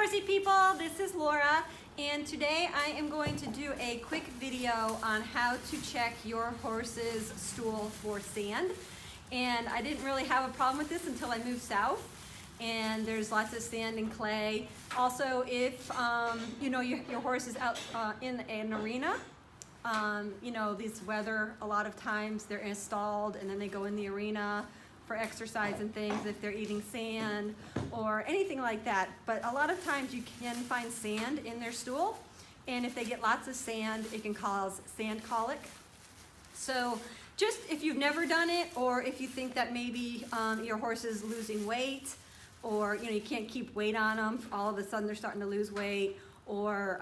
horsey people, this is Laura, and today I am going to do a quick video on how to check your horse's stool for sand. And I didn't really have a problem with this until I moved south, and there's lots of sand and clay. Also, if you know your horse is out in an arena, you know, these weather, a lot of times they're installed and then they go in the arena for exercise and things if they're eating sand or anything like that. But a lot of times you can find sand in their stool, and if they get lots of sand, it can cause sand colic. So just if you've never done it, or if you think that maybe your horse is losing weight, or you can't keep weight on them, all of a sudden they're starting to lose weight, or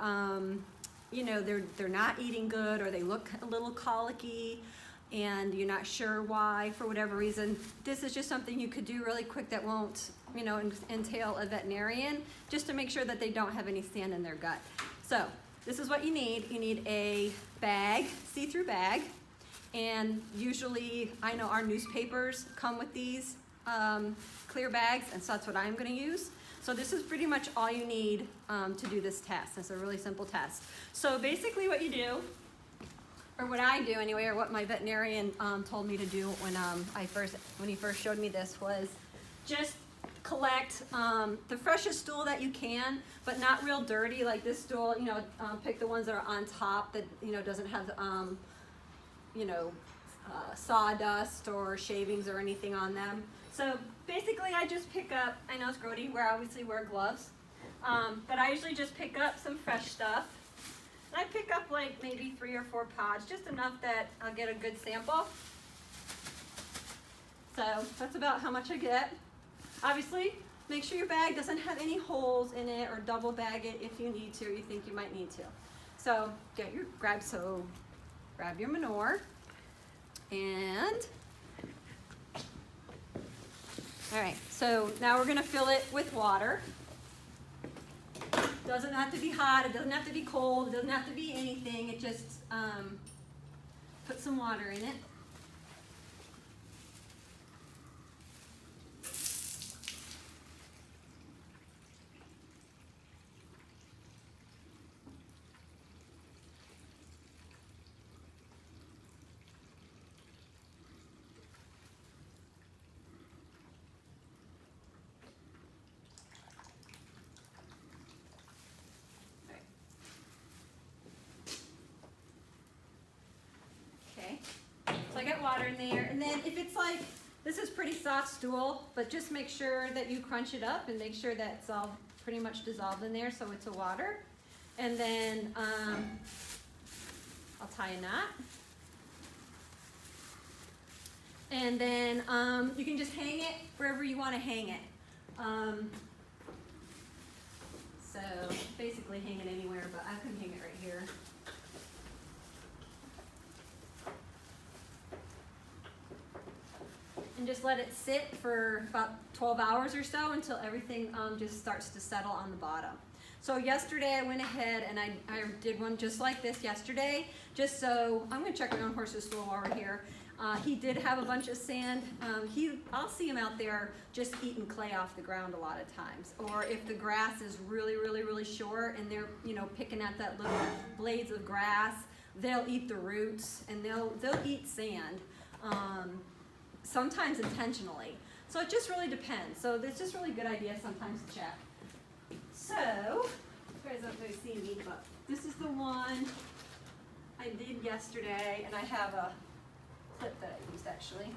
you know, they're not eating good, or they look a little colicky and you're not sure why for whatever reason, this is just something you could do really quick that won't, you know, entail a veterinarian, just to make sure that they don't have any sand in their gut. So this is what you need. You need a bag, see-through bag, and usually I know our newspapers come with these clear bags, and so that's what I'm going to use. So this is pretty much all you need to do this test. It's a really simple test. So basically what you do, or what I do anyway, or what my veterinarian told me to do when he first showed me this, was just collect the freshest stool that you can, but not real dirty, like this stool. You know, pick the ones that are on top that, you know, doesn't have you know, sawdust or shavings or anything on them. So basically I just pick up, I know it's grody, we obviously wear gloves, but I usually just pick up some fresh stuff. And I pick up like maybe 3 or 4 pods, just enough that I'll get a good sample. So that's about how much I get. Obviously, make sure your bag doesn't have any holes in it, or double bag it if you need to, or you think you might need to. So grab your manure, and all right, so now we're gonna fill it with water. Doesn't have to be hot, it doesn't have to be cold, it doesn't have to be anything. It just put some water in it. So I got water in there, and then if it's like, this is pretty soft stool, but just make sure that you crunch it up and make sure that it's all pretty much dissolved in there, so it's a water. And then I'll tie a knot. And then you can just hang it wherever you want to hang it. So basically hang it anywhere, but I can hang it right here. And just let it sit for about 12 hours or so until everything just starts to settle on the bottom. So yesterday I went ahead and I did one just like this yesterday, just so, I'm gonna check my own horse's stool while we're here. He did have a bunch of sand. I'll see him out there just eating clay off the ground a lot of times. Or if the grass is really, really, really short and they're, you know, picking at that little blades of grass, they'll eat the roots and they'll eat sand. Sometimes intentionally. So it just really depends. So it's just really good idea sometimes to check. So, you guys don't really see me, but this is the one I did yesterday, and I have a clip that I used actually.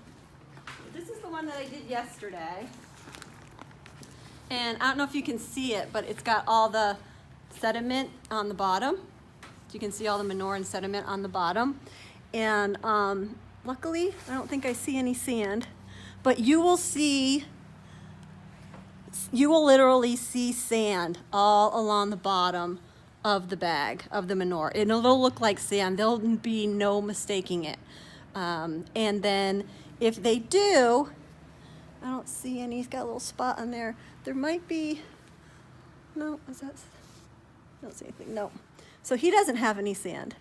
This is the one that I did yesterday. And I don't know if you can see it, but it's got all the sediment on the bottom. So you can see all the manure and sediment on the bottom. And luckily, I don't think I see any sand, but you will literally see sand all along the bottom of the bag, of the manure. It'll look like sand. There'll be no mistaking it. And then if they do, I don't see any, he's got a little spot on there. There might be, no, I don't see anything, no. So he doesn't have any sand,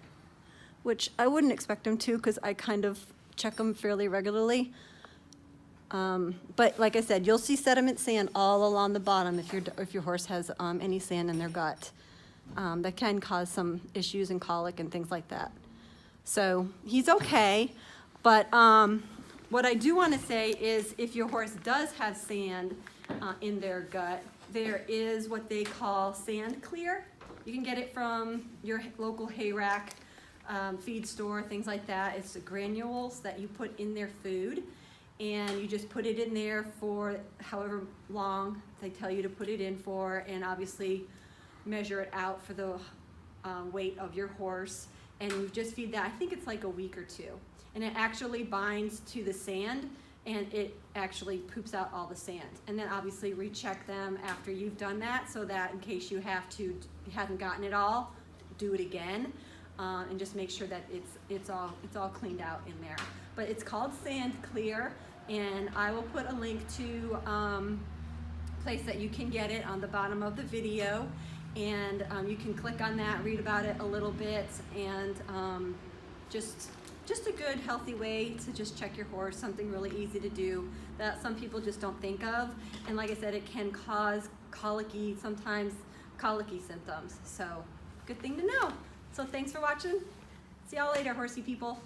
which I wouldn't expect him to, because I kind of check them fairly regularly. But like I said, you'll see sediment sand all along the bottom if your horse has any sand in their gut. That can cause some issues and colic and things like that. So he's okay, but what I do want to say is if your horse does have sand in their gut, there is what they call sand clear. You can get it from your local hay rack, feed store, things like that. It's the granules that you put in their food, and you just put it in there for however long they tell you to put it in for, and obviously measure it out for the weight of your horse, and you just feed that. I think it's like a week or two, and it actually binds to the sand, and it actually poops out all the sand. And then obviously recheck them after you've done that, so that in case you haven't gotten it all, do it again, and just make sure that it's all cleaned out in there. But it's called Sand Clear, and I will put a link to place that you can get it on the bottom of the video, and you can click on that, read about it a little bit, and just a good healthy way to just check your horse, something really easy to do that some people just don't think of. And like I said, it can cause sometimes colicky symptoms, so good thing to know. So thanks for watching. See y'all later, horsey people.